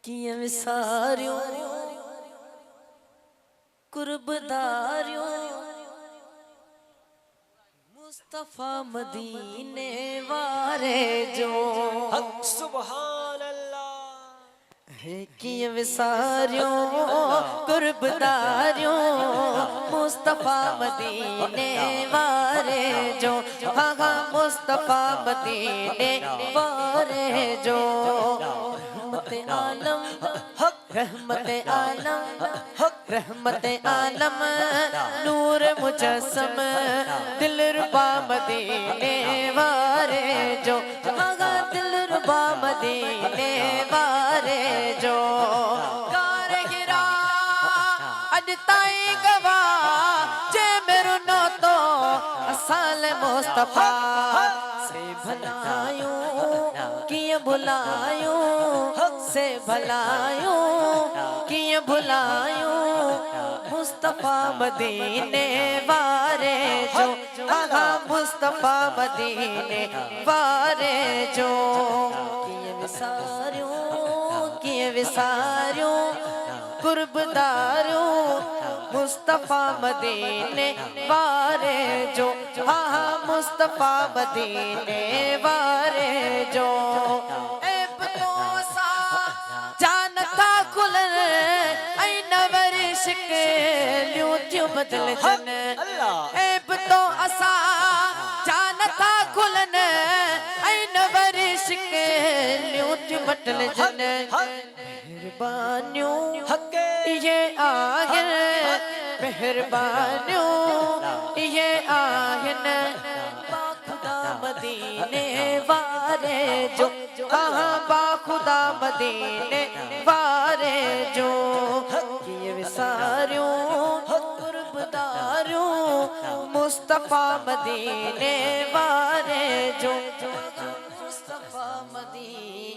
किए विसारियों कुर्बदारियों मुस्तफा मदीने वारे जो सुभान अल्लाह किए विसारियों कुर्बदारियों मुस्तफा मदीने वारे जो हाँ हाँ मुस्तफा मदीने वारे जो रहमत आलम रहमत आलम नूर मुजस्सम दिलरुबा मदीने वारे जो हाँ दिलरुबा मदीने वारे जो कार गिरा अजताई गवा जे मेरो नो तो असाल मुस्तफा से भलायूं किए बुलायूं से भलायूं किए बुलायूं मुस्तफा मदीने वारे जो आहा मुस्तफा मदीने वारे जो किए विसारियों कुर्बदारों मुस्तफा मदीने वारे जो आहा मुस्तफा मदीने वारे जो बदल जन ऐब तो असा जानता खुलन ऐन वरिश के ल्यूट बदल जन मेहरबानियों ये आहिन मेहरबानियों ये आहिन बाखुदा मदीने वारे जो कहाँ बाखुदा मदीने वारे जो किए विसारियों मुस्तफा मदीने वारे जो मुस्तफा मदीने